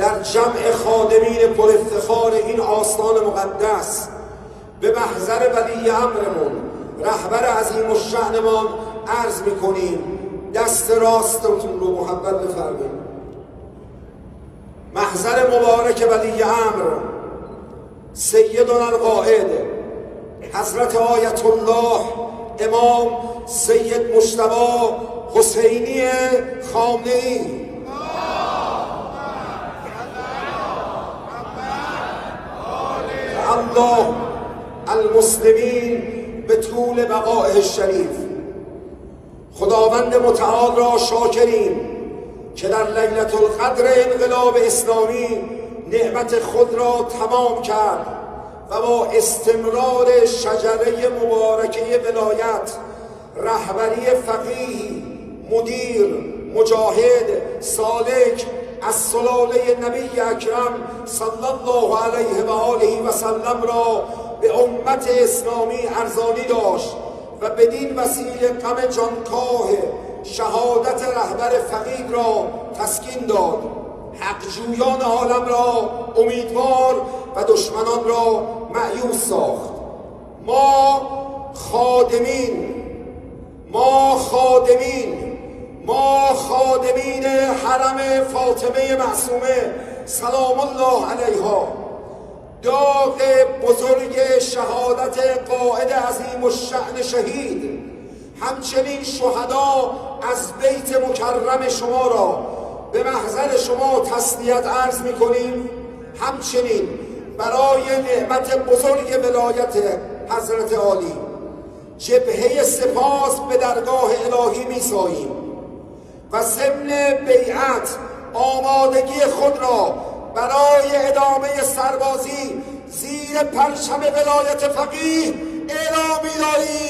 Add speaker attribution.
Speaker 1: در جمع خادمین پر افتخار این آستان مقدس به محضر ولی امرمون رهبر عظیم الشأنمان عرض میکنیم دست راستتون رو محبت بفرمایید. محضر مبارک ولی امر سیدنا القائد حضرت آیت الله امام سید مجتبی حسینی خامنه‌ای الله المسلمین به طول بقائه الشریف. خداوند متعال را شاکریم که در لیلة القدر انقلاب اسلامی نعمت خود را تمام کرد و با استمرار شجره مبارکه ولایت، رهبری فقیه، مدیر، مجاهد، سالک از سلاله نبی اکرم صلی الله علیه و آله و سلم را به امت اسلامی ارزانی داشت و بدین وسیله غم جانکاه شهادت رهبر فقید را تسکین داد، حقجویان عالم را امیدوار و دشمنان را مأیوس ساخت. ما خادمین حرم فاطمه معصومه سلام الله علیها، داغ بزرگ شهادت قائد عظیم الشأن شهید، همچنین شهدا از بیت مکرم شما را به محضر شما تسلیت عرض می کنیم. همچنین برای نعمت بزرگ ولایت حضرت عالی جبهه سپاس به درگاه الهی می ساییم و ضمن بیعت آمادگی خود را برای ادامه سربازی زیر پرچم ولایت فقیه اعلام می داریم.